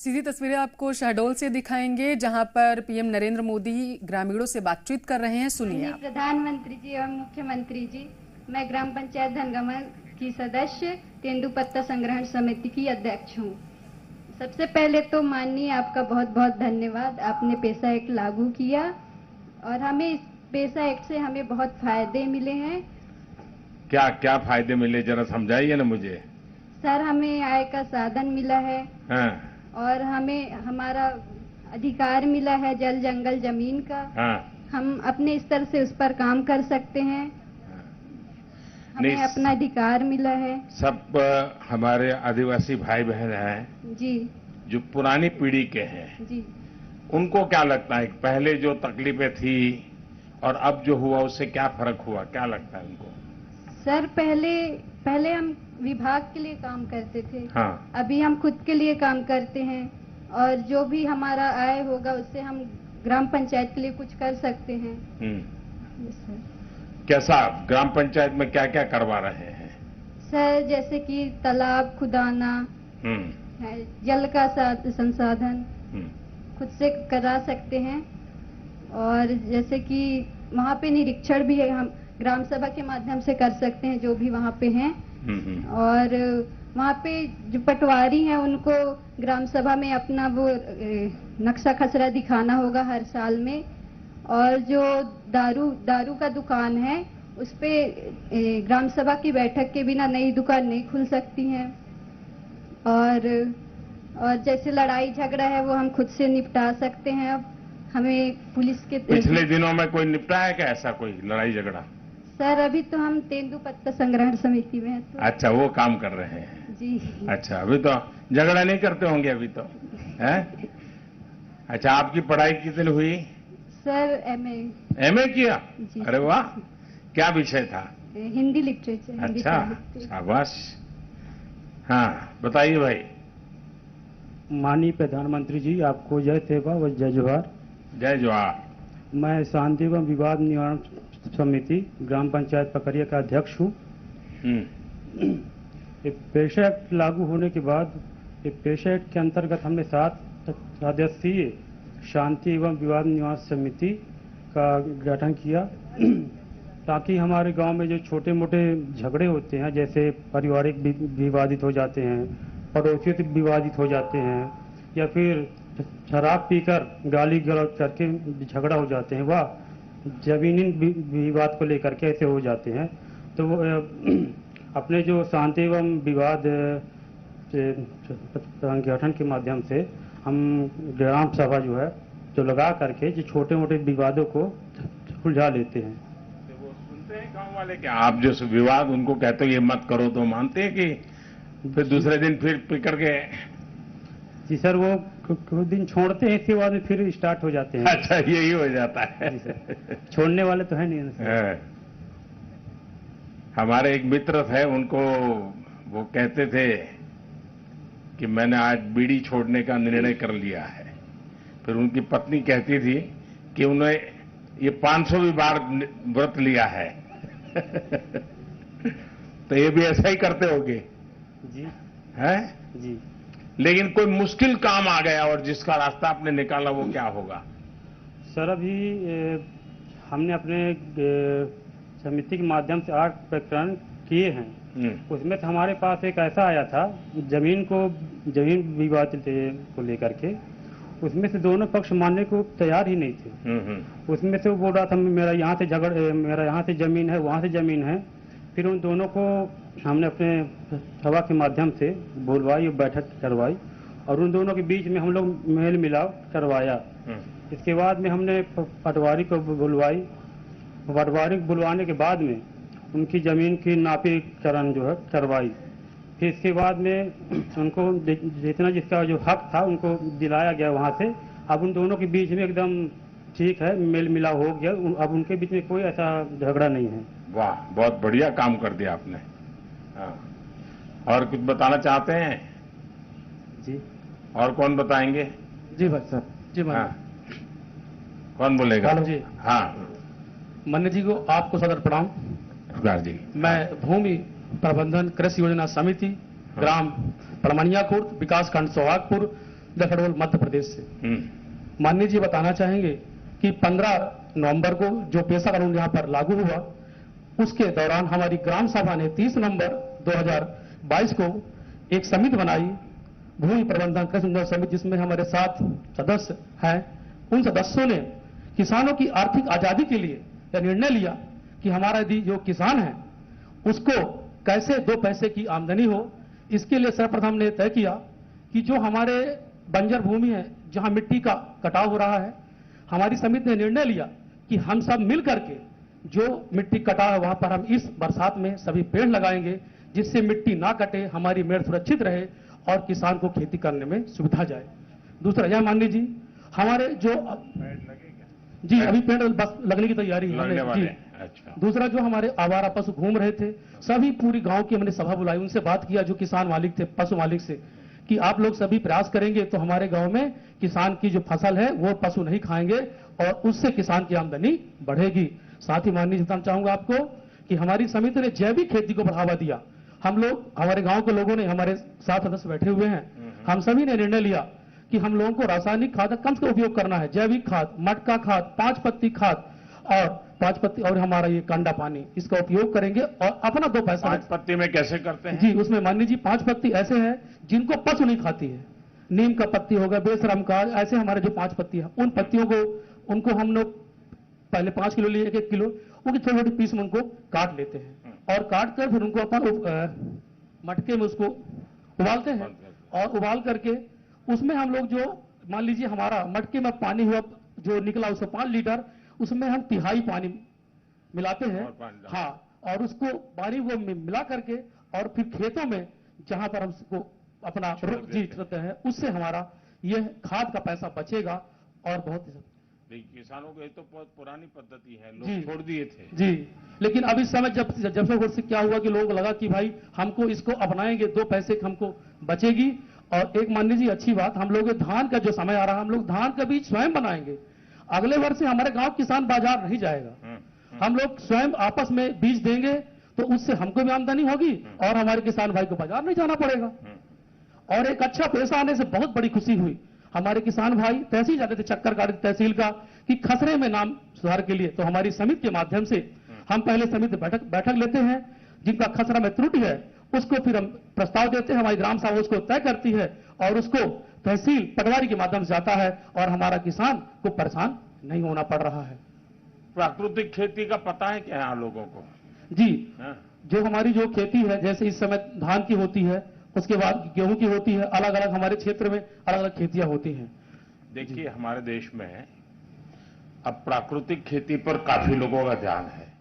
सीधी तस्वीरें आपको शहडोल से दिखाएंगे, जहां पर पीएम नरेंद्र मोदी ग्रामीणों से बातचीत कर रहे हैं। सुनिए आप। प्रधानमंत्री जी एवं मुख्यमंत्री जी, मैं ग्राम पंचायत धनगामा की सदस्य तेंदुपत्ता संग्रहण समिति की अध्यक्ष हूँ। सबसे पहले तो माननीय आपका बहुत बहुत धन्यवाद। आपने पैसा एक्ट लागू किया और हमें इस पैसा एक्ट से हमें बहुत फायदे मिले हैं। क्या क्या फायदे मिले, जरा समझाइए ना मुझे। सर, हमें आय का साधन मिला है। हाँ। और हमें हमारा अधिकार मिला है जल जंगल जमीन का। हाँ। हम अपने स्तर से उस पर काम कर सकते हैं। हमें अपना अधिकार मिला है। सब हमारे आदिवासी भाई बहन हैं जी, जो पुरानी पीढ़ी के हैं जी, उनको क्या लगता है पहले जो तकलीफें थी और अब जो हुआ उससे क्या फर्क हुआ, क्या लगता है उनको? सर, पहले हम विभाग के लिए काम करते थे। हाँ। अभी हम खुद के लिए काम करते हैं और जो भी हमारा आय होगा उससे हम ग्राम पंचायत के लिए कुछ कर सकते हैं। सर, कैसा ग्राम पंचायत में क्या क्या करवा रहे हैं? सर, जैसे कि तालाब खुदाना है, जल का संसाधन खुद से करा सकते हैं। और जैसे कि वहाँ पे निरीक्षण भी है, हम ग्राम सभा के माध्यम से कर सकते हैं जो भी वहाँ पे हैं। और वहाँ पे जो पटवारी हैं उनको ग्राम सभा में अपना वो नक्शा खसरा दिखाना होगा हर साल में। और जो दारू का दुकान है उस पे ग्राम सभा की बैठक के बिना नई दुकान नहीं खुल सकती है। और जैसे लड़ाई झगड़ा है वो हम खुद से निपटा सकते हैं। अब हमें पुलिस के पिछले दिनों में कोई निपटा है क्या ऐसा कोई लड़ाई झगड़ा? सर, अभी तो हम तेंदुपत्ता संग्रहण समिति में हैं तो। अच्छा, वो काम कर रहे हैं जी। अच्छा, अभी तो झगड़ा नहीं करते होंगे अभी तो, हैं? अच्छा, आपकी पढ़ाई कितनी हुई? सर, एमए किया? जी। अरे वाह, क्या विषय था? हिंदी लिटरेचर। अच्छा, शाबाश। हाँ, बताइए भाई। माननीय प्रधानमंत्री जी, आपको जय सेवा व जय जोहार। जय जोहार। मैं शांति एवं विवाद निवारण समिति ग्राम पंचायत पकरिया का अध्यक्ष हूँ। पेशा एक्ट लागू होने के बाद पेशा एक्ट के अंतर्गत हमने 7 सदस्यीय शांति एवं विवाद निवारण समिति का गठन किया ताकि हमारे गांव में जो छोटे मोटे झगड़े होते हैं, जैसे पारिवारिक विवादित हो जाते हैं, पड़ोसियों से विवादित हो जाते हैं, या फिर शराब पीकर गाली गलौज करके झगड़ा हो जाते हैं, वह जमीनी विवाद को लेकर के ऐसे हो जाते हैं, तो वो अपने जो शांति एवं विवाद संगठन के माध्यम से हम ग्राम सभा जो है जो लगा करके जो छोटे मोटे विवादों को सुलझा लेते हैं। तो वो सुनते हैं गांव वाले क्या? आप जो विवाद उनको कहते हो ये मत करो तो मानते हैं कि फिर दूसरे दिन फिर पिकड़ के? जी सर, वो कुछ दिन छोड़ते हैं, इसके बाद में फिर स्टार्ट हो जाते हैं। अच्छा, यही हो जाता है। छोड़ने वाले तो है नहीं सर। हमारे एक मित्र थे, उनको वो कहते थे कि मैंने आज बीड़ी छोड़ने का निर्णय कर लिया है। फिर उनकी पत्नी कहती थी कि उन्हें ये 500वीं बार व्रत लिया है। तो ये भी ऐसा ही करते होगे? जी। हैं? जी। लेकिन कोई मुश्किल काम आ गया और जिसका रास्ता आपने निकाला, वो क्या होगा? सर, अभी हमने अपने समिति के माध्यम से 8 प्रकरण किए हैं। उसमें से हमारे पास एक ऐसा आया था जमीन विवाद को लेकर के, उसमें से दोनों पक्ष मानने को तैयार ही नहीं थे। उसमें से वो बोल रहा था मेरा यहाँ से जमीन है, वहाँ से जमीन है। फिर उन दोनों को हमने अपने सभा के माध्यम से बुलवाई और बैठक करवाई और उन दोनों के बीच में हम लोग मेल मिलाप करवाया। इसके बाद में हमने पटवारी को बुलवाई। पटवारी को बुलवाने के बाद में उनकी जमीन की नापीकरण जो है करवाई। फिर इसके बाद में उनको जितना जिसका जो हक था उनको दिलाया गया वहाँ से। अब उन दोनों के बीच में एकदम ठीक है, मेल मिलाप हो गया। अब उनके बीच में कोई ऐसा झगड़ा नहीं है। वाह, बहुत बढ़िया काम कर दिया आपने। हाँ। और कुछ बताना चाहते हैं? जी। और कौन बताएंगे? जी भाई सर। जी भाई। हाँ। कौन बोलेगा? जी। हाँ। मन्ने जी को आपको सदर प्रणाम। जी। मैं भूमि प्रबंधन कृषि योजना समिति ग्राम पड़मनिया खुर्द विकास खंड सोहागपुर लखनऊ मध्य प्रदेश से। माननीय जी बताना चाहेंगे कि 15 नवंबर को जो पेशा कानून यहाँ पर लागू हुआ, उसके दौरान हमारी ग्राम सभा ने 30 नवंबर 2022 को एक समिति बनाई, भूमि प्रबंधन कृषि समिति, जिसमें हमारे 7 सदस्य हैं। उन सदस्यों ने किसानों की आर्थिक आजादी के लिए यह निर्णय लिया कि हमारा यदि जो किसान है उसको कैसे 2 पैसे की आमदनी हो। इसके लिए सर्वप्रथम ने तय किया कि जो हमारे बंजर भूमि है, जहां मिट्टी का कटाव हो रहा है, हमारी समिति ने निर्णय लिया कि हम सब मिल करके जो मिट्टी कटा है वहां पर हम इस बरसात में सभी पेड़ लगाएंगे, जिससे मिट्टी ना कटे, हमारी मेड़ सुरक्षित रहे और किसान को खेती करने में सुविधा जाए। दूसरा यह माननीय जी, हमारे जो जी अभी पेड़ बस लगने की तैयारी है जी। अच्छा। दूसरा जो हमारे आवारा पशु घूम रहे थे, सभी पूरी गांव की हमने सभा बुलाई, उनसे बात किया जो किसान मालिक थे, पशु मालिक से, कि आप लोग सभी प्रयास करेंगे तो हमारे गांव में किसान की जो फसल है वो पशु नहीं खाएंगे और उससे किसान की आमदनी बढ़ेगी। साथ ही माननीय बताना चाहूंगा आपको कि हमारी समिति ने जैविक खेती को बढ़ावा दिया। हम लोग, हमारे गांव के लोगों ने, हमारे 7 सदस्य बैठे हुए हैं, हम सभी ने निर्णय लिया कि हम लोगों को रासायनिक खाद कम से उपयोग करना है। जैविक खाद, मटका खाद, 5 पत्ती खाद और 5 पत्ती और हमारा ये कांडा पानी, इसका उपयोग करेंगे और अपना 2 पैसा। 5 पत्ती में कैसे करते हैं जी? उसमें माननीय जी 5 पत्ती ऐसे हैं जिनको पशु नहीं खाती है। नीम का पत्ती होगा, बेशरम का, ऐसे हमारे जो 5 पत्ती है, उन पत्तियों को उनको हम लोग पहले 5 किलो लिए, 1-1 किलो, उनकी छोटी छोटी पीस में उनको काट लेते हैं और काट कर फिर उनको अपन मटके में उसको उबालते हैं और उबाल करके उसमें हम लोग जो मान लीजिए हमारा मटके में पानी हुआ जो निकला उसको 5 लीटर, उसमें हम 1/3 पानी मिलाते हैं। हाँ, और उसको पानी को मिला करके और फिर खेतों में जहां पर हम उसको अपना जी करते हैं, उससे हमारा यह खाद का पैसा बचेगा और बहुत किसानों को ये तो बहुत पुरानी पद्धति है, लोग छोड़ दिए थे जी। लेकिन अब इस समय जब से क्या हुआ कि लोगों को लगा कि भाई हमको इसको अपनाएंगे, 2 पैसे हमको बचेगी। और एक माननीय जी अच्छी बात, हम लोग धान का जो समय आ रहा है, हम लोग धान का बीज स्वयं बनाएंगे। अगले वर्ष से हमारे गांव किसान बाजार नहीं जाएगा, हम लोग स्वयं आपस में बीज देंगे, तो उससे हमको भी आमदनी होगी और हमारे किसान भाई को बाजार नहीं जाना पड़ेगा। और एक अच्छा पैसा आने से बहुत बड़ी खुशी हुई। हमारे किसान भाई तहसील जाते थे, चक्कर काटते तहसील का कि खसरे में नाम सुधार के लिए, तो हमारी समिति के माध्यम से हम पहले समिति बैठक लेते हैं, जिनका खसरा में त्रुटि है उसको फिर हम प्रस्ताव देते हैं, हमारी ग्राम सभा उसको तय करती है और उसको तहसील पटवारी के माध्यम से जाता है और हमारा किसान को परेशान नहीं होना पड़ रहा है। प्राकृतिक खेती का पता है क्या आप लोगों को? जी, जो हमारी जो खेती है, जैसे इस समय धान की होती है, उसके बाद गेहूं की होती है, अलग अलग हमारे क्षेत्र में अलग अलग खेतियां होती हैं। देखिए हमारे देश में अब प्राकृतिक खेती पर काफी लोगों का ध्यान है।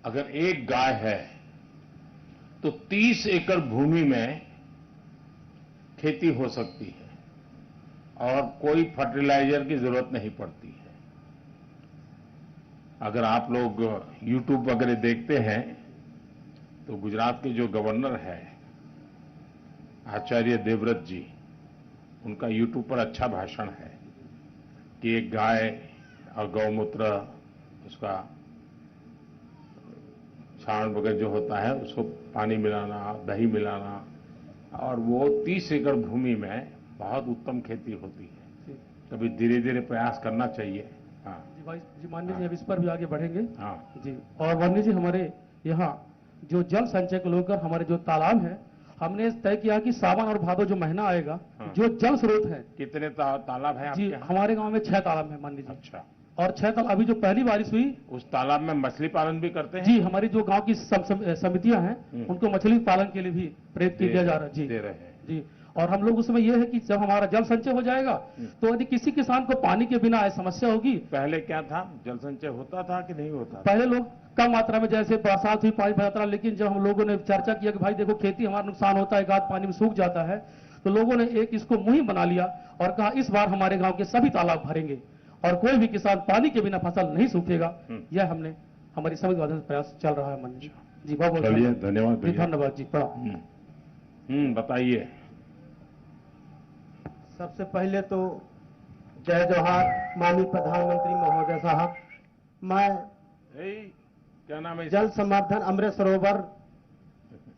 अगर एक गाय है तो 30 एकड़ भूमि में खेती हो सकती है और कोई फर्टिलाइजर की जरूरत नहीं पड़ती है। अगर आप लोग YouTube वगैरह देखते हैं तो गुजरात के जो गवर्नर है आचार्य देवव्रत जी, उनका YouTube पर अच्छा भाषण है कि एक गाय और गौमूत्र, उसका छाण वगैरह जो होता है उसको पानी मिलाना, दही मिलाना, और वो 30 एकड़ भूमि में बहुत उत्तम खेती होती है। कभी धीरे धीरे प्रयास करना चाहिए। हाँ जी भाई जी, माननीय जी अब इस पर भी आगे बढ़ेंगे। हाँ जी, और माननीय जी हमारे यहाँ जो जल संचय को लेकर हमारे जो तालाब है, हमने तय किया कि सावन और भादो जो महीना आएगा, जो जल स्रोत है। कितने तालाब है जी? हमारे गांव में 6 तालाब है माननीय जी। अच्छा। और 6 तालाब, अभी जो पहली बारिश हुई उस तालाब में मछली पालन भी करते हैं? जी, हमारी जो गांव की समितियां हैं उनको मछली पालन के लिए भी प्रेरित किया जा रहा है। जी दे रहे हैं जी। और हम लोग उसमें यह है कि जब हमारा जल संचय हो जाएगा तो यदि किसी किसान को पानी के बिना समस्या होगी। पहले क्या था, जल संचय होता था कि नहीं होता था? पहले लोग कम मात्रा में, जैसे बरसात हुई पानी भरा था, लेकिन जब हम लोगों ने चर्चा किया कि भाई देखो खेती हमारा नुकसान होता है, एक आध पानी में सूख जाता है, तो लोगों ने एक इसको मुहिम बना लिया और कहा इस बार हमारे गांव के सभी तालाब भरेंगे और कोई भी किसान पानी के बिना फसल नहीं सूखेगा। यह हमने हमारी समिति का प्रयास चल रहा है माननीय जी। बहुत चलिए, धन्यवाद जी, धन्यवाद जी। प्रणाम। बताइए। सबसे पहले तो जय जोहार माननीय प्रधानमंत्री महोदय साहब। मैं क्या नाम है? जल संवर्धन अमृत सरोवर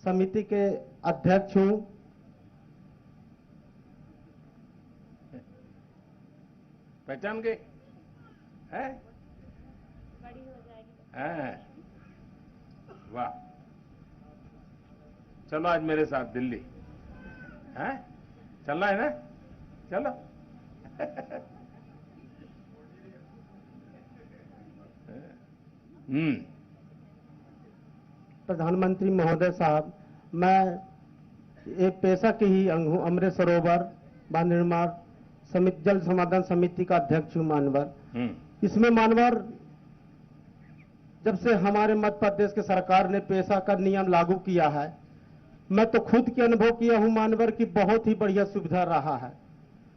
समिति के अध्यक्ष हूं। पहचान गए? हैं? बड़ी हो जाएगी। हैं? वाह, चलो आज मेरे साथ दिल्ली। हैं? चलना है ना? चलो। प्रधानमंत्री महोदय साहब, मैं एक पेशा के ही अंग हूँ। अमृत सरोवर बांध निर्माण समिति, जल समाधान समिति का अध्यक्ष हूँ मानवर। इसमें मानवर, जब से हमारे मध्य प्रदेश के सरकार ने पेशा का नियम लागू किया है, मैं तो खुद के अनुभव किया हूँ मानवर की बहुत ही बढ़िया सुविधा रहा है।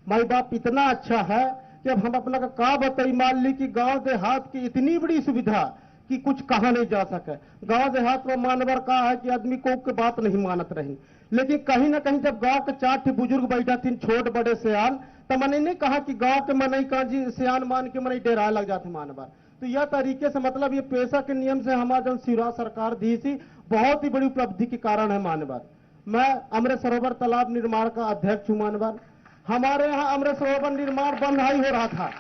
माई बाप इतना अच्छा है कि अब हम अपना का बताई, मान ली कि गांव देहात की इतनी बड़ी सुविधा कि कुछ कहा नहीं जा सके। गांव देहात में मानवर का है कि आदमी को के बात नहीं मानत रही, लेकिन कहीं ना कहीं जब गांव के 4 बुजुर्ग बैठा थी, छोट बड़े सियान, तो मैंने नहीं कहा कि गांव के मनई का जी सियान मान के मनई डेरा लग जाते मानवर। तो यह तरीके से मतलब ये पेशा के नियम से हमारा जो शिवराज सरकार दी थी, बहुत ही बड़ी उपलब्धि के कारण है मानवर। मैं अमृत सरोवर तालाब निर्माण का अध्यक्ष हूँ मानवर। हमारे यहाँ अमृत सरोवर निर्माण बंद ही हो रहा था,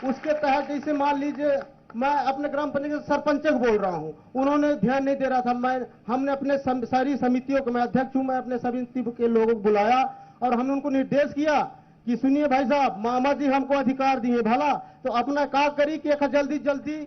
उसके तहत जैसे मान लीजिए मैं अपने ग्राम पंचायत सरपंच को बोल रहा हूँ, उन्होंने ध्यान नहीं दे रहा था। हमने अपने सारी समितियों को, मैं अध्यक्ष हूँ, मैं अपने सभी के लोगों को बुलाया और हमने उनको निर्देश किया कि सुनिए भाई साहब, मामा जी हमको अधिकार दिए भला, तो अपना काम करी कि जल्दी जल्दी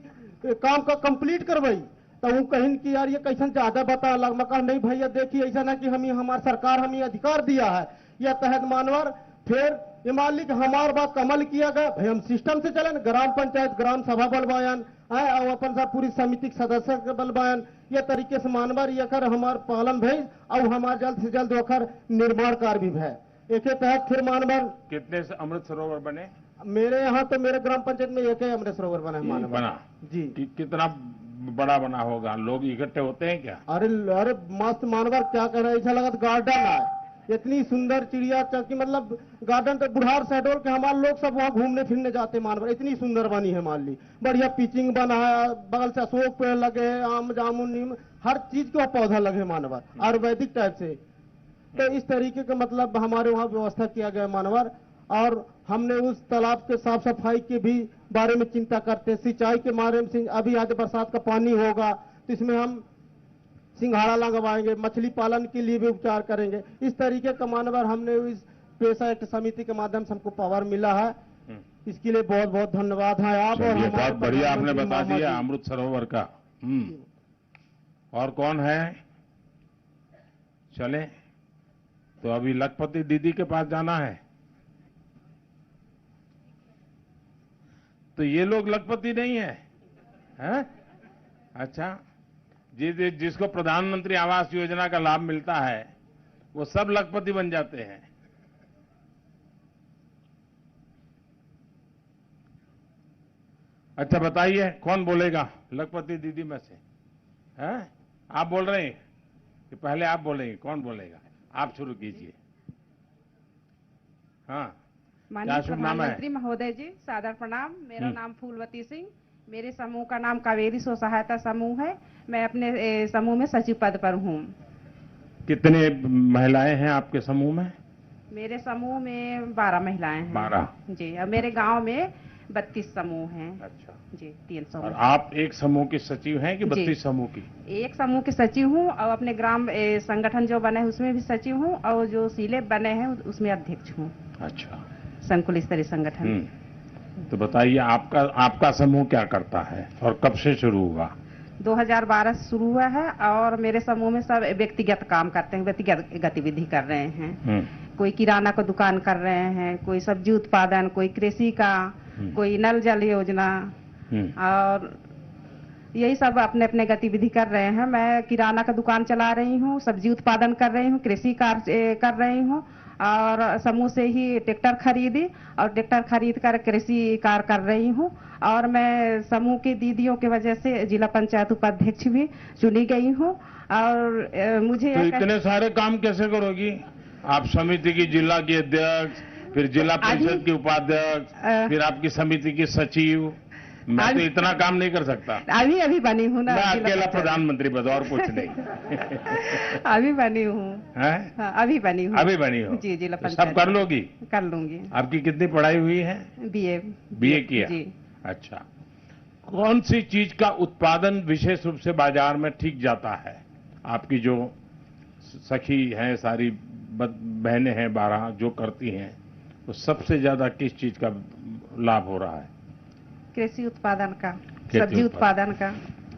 काम का कंप्लीट करवाई। तो वो कहीं कि यार ये कैसे ज्यादा बता लग, मैं कहा नहीं भैया देखिए ऐसा ना कि हमारी सरकार हमें अधिकार दिया है, यह तहत मानवर। फिर ये मान ली कि हमारे बात का अमल किया गया, भाई हम सिस्टम से चले, ग्राम पंचायत ग्राम सभा बलवायन और अपन सब पूरी समिति के सदस्य के बलवायन, ये तरीके से मानवर ये कर हमार पालन भई और हमारे जल्द से जल्द वखर निर्माण कार्य भी है। एक तहत फिर मानवर कितने अमृत सरोवर बने? मेरे यहाँ तो मेरे ग्राम पंचायत में एक ही अमृत सरोवर बना है मानवर। बना जी? कितना बड़ा बना होगा? लोग इकट्ठे होते हैं क्या? अरे अरे मस्त मानवर, क्या कह रहे हैं, ऐसा लगा गार्डन है, इतनी सुंदर चिड़िया चौकी, मतलब गार्डन तो बुढ़ार शहडोल के हमारे लोग सब वहाँ घूमने फिरने जाते मानवर। इतनी सुंदर बनी है मान ली, बढ़िया पिचिंग बना है, बगल से अशोक पेड़ लगे हैं, आम जामुन नीम हर चीज का पौधा लगे मानवर, आयुर्वेदिक टाइप से। तो इस तरीके का मतलब हमारे वहाँ व्यवस्था किया गया मानवर। और हमने उस तालाब के साफ सफाई के भी बारे में चिंता करते, सिंचाई के माध्यम से अभी आज बरसात का पानी होगा तो इसमें हम सिंघाड़ा लगवाएंगे, मछली पालन के लिए भी उपचार करेंगे। इस तरीके का मानवर हमने इस पेशा एक्ट समिति के माध्यम से हमको पावर मिला है, इसके लिए बहुत बहुत धन्यवाद है आप। और बहुत बढ़िया आपने बता दिया अमृत सरोवर का। और कौन है? चले तो अभी लखपति दीदी के पास जाना है। तो ये लोग लखपति नहीं है, हैं? अच्छा, जिसको प्रधानमंत्री आवास योजना का लाभ मिलता है वो सब लखपति बन जाते हैं। अच्छा बताइए कौन बोलेगा लखपति दीदी में से? हैं? आप बोल रहे हैं कि पहले आप बोलेंगे? कौन बोलेगा? आप शुरू कीजिए। हाँ, माननीय प्रधानमंत्री महोदय जी, सादर प्रणाम। मेरा नाम फूलवती सिंह, मेरे समूह का नाम कावेरी स्व सहायता समूह है। मैं अपने समूह में सचिव पद पर हूँ। कितने महिलाएं हैं आपके समूह में? मेरे समूह में 12 महिलाएं हैं। 12 जी। और मेरे गांव में 32 समूह हैं। अच्छा जी, 3 समूह। और आप एक समूह की सचिव हैं कि 32 समूह की? एक समूह की सचिव हूँ और अपने ग्राम संगठन जो बने हैं उसमें भी सचिव हूँ और जो सीले बने हैं उसमें अध्यक्ष हूँ। अच्छा, संकुल स्तरीय संगठन। तो बताइए आपका समूह क्या करता है और कब से शुरू हुआ? 2012 से शुरू हुआ है और मेरे समूह में सब व्यक्तिगत काम करते हैं, व्यक्तिगत गतिविधि कर रहे हैं। कोई किराना का दुकान कर रहे हैं, कोई सब्जी उत्पादन, कोई कृषि का, कोई नल जल योजना, और यही सब अपने अपने गतिविधि कर रहे हैं। मैं किराना का दुकान चला रही हूँ, सब्जी उत्पादन कर रही हूँ, कृषि कार्य कर रही हूँ और समूह से ही ट्रैक्टर खरीदी और ट्रैक्टर खरीद कर कृषि कार्य कर रही हूँ। और मैं समूह की दीदियों की वजह से जिला पंचायत उपाध्यक्ष भी चुनी गई हूँ। और मुझे तो इतने सारे काम कैसे करोगी आप? समिति की जिला की अध्यक्ष, फिर जिला परिषद की उपाध्यक्ष, फिर आपकी समिति की सचिव, मैं तो इतना काम नहीं कर सकता। अभी बनी हूँ ना, मैं अकेला प्रधानमंत्री पद और कुछ नहीं। अभी बनी हूँ। हाँ, अभी बनी हूँ। अभी बनी हो जी, जिला पंचायत। सब कर लोगी? कर लूंगी। आपकी कितनी पढ़ाई हुई है? बीए किया जी। अच्छा, कौन सी चीज का उत्पादन विशेष रूप से बाजार में ठीक जाता है? आपकी जो सखी हैं, सारी बहनें हैं 12 जो करती हैं, वो सबसे ज्यादा किस चीज का लाभ हो रहा है? कृषि उत्पादन का, सब्जी उत्पादन का।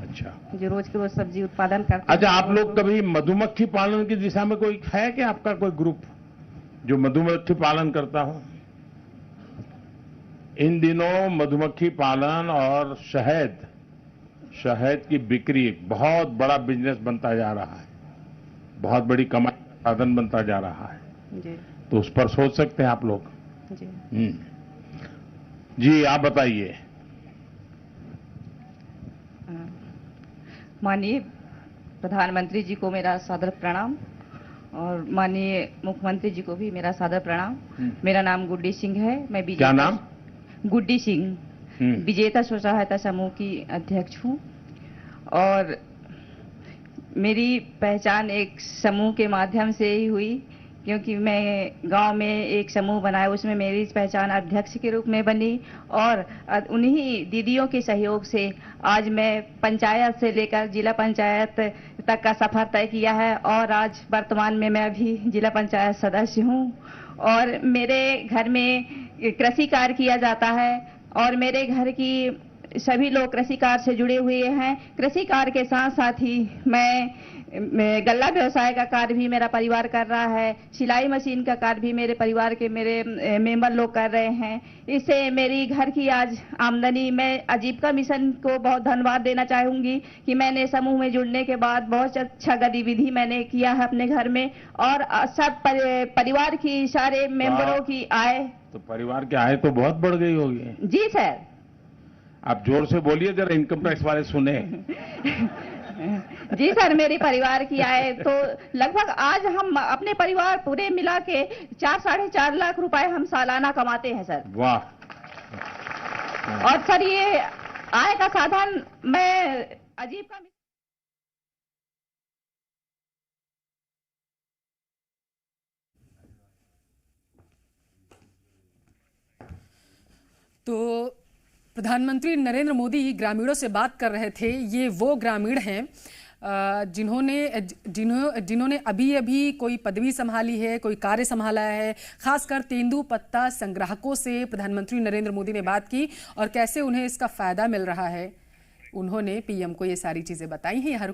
अच्छा, जो रोज के रोज सब्जी उत्पादन करते हैं। अच्छा, आप लोग कभी मधुमक्खी पालन की दिशा में कोई है कि आपका कोई ग्रुप जो मधुमक्खी पालन करता हो? इन दिनों मधुमक्खी पालन और शहद की बिक्री एक बहुत बड़ा बिजनेस बनता जा रहा है, बहुत बड़ी कमाई का साधन बनता जा रहा है जी। तो उस पर सोच सकते हैं आप लोग जी। जी, आप बताइए। माननीय प्रधानमंत्री जी को मेरा सादर प्रणाम और माननीय मुख्यमंत्री जी को भी मेरा सादर प्रणाम। मेरा नाम गुड्डी सिंह है। मैं क्या नाम? गुड्डी सिंह, विजेता स्व सहायता समूह की अध्यक्ष हूँ और मेरी पहचान एक समूह के माध्यम से ही हुई, क्योंकि मैं गांव में एक समूह बनाया, उसमें मेरी पहचान अध्यक्ष के रूप में बनी और उन्हीं दीदियों के सहयोग से आज मैं पंचायत से लेकर जिला पंचायत तक का सफर तय किया है और आज वर्तमान में मैं अभी जिला पंचायत सदस्य हूं और मेरे घर में कृषि कार्य किया जाता है और मेरे घर की सभी लोग कृषि कार्य से जुड़े हुए हैं। कृषि कार्य के साथ साथ ही मैं गल्ला व्यवसाय का कार्य भी मेरा परिवार कर रहा है, सिलाई मशीन का कार्य भी मेरे परिवार के मेरे मेंबर लोग कर रहे हैं। इससे मेरी घर की आज आमदनी, मैं आजीविका मिशन को बहुत धन्यवाद देना चाहूंगी कि मैंने समूह में जुड़ने के बाद बहुत अच्छा गतिविधि मैंने किया है अपने घर में और सब परिवार की सारे मेंबरों की आय, तो परिवार की आय तो बहुत बढ़ गई होगी। जी सर। आप जोर से बोलिए, जरा इनकम टैक्स वाले सुने। जी सर, मेरे परिवार की आय तो लगभग आज हम अपने परिवार पूरे मिला के 4-4.5 लाख रुपए हम सालाना कमाते हैं सर। वाह। और सर ये आय का साधन मैं आजीविका तो प्रधानमंत्री नरेंद्र मोदी ग्रामीणों से बात कर रहे थे। ये वो ग्रामीण हैं जिन्होंने अभी कोई पदवी संभाली है, कोई कार्य संभाला है। खासकर तेंदुपत्ता संग्राहकों से प्रधानमंत्री नरेंद्र मोदी ने बात की और कैसे उन्हें इसका फायदा मिल रहा है। उन्होंने पीएम को ये सारी चीजें बताई हैं। यहाँ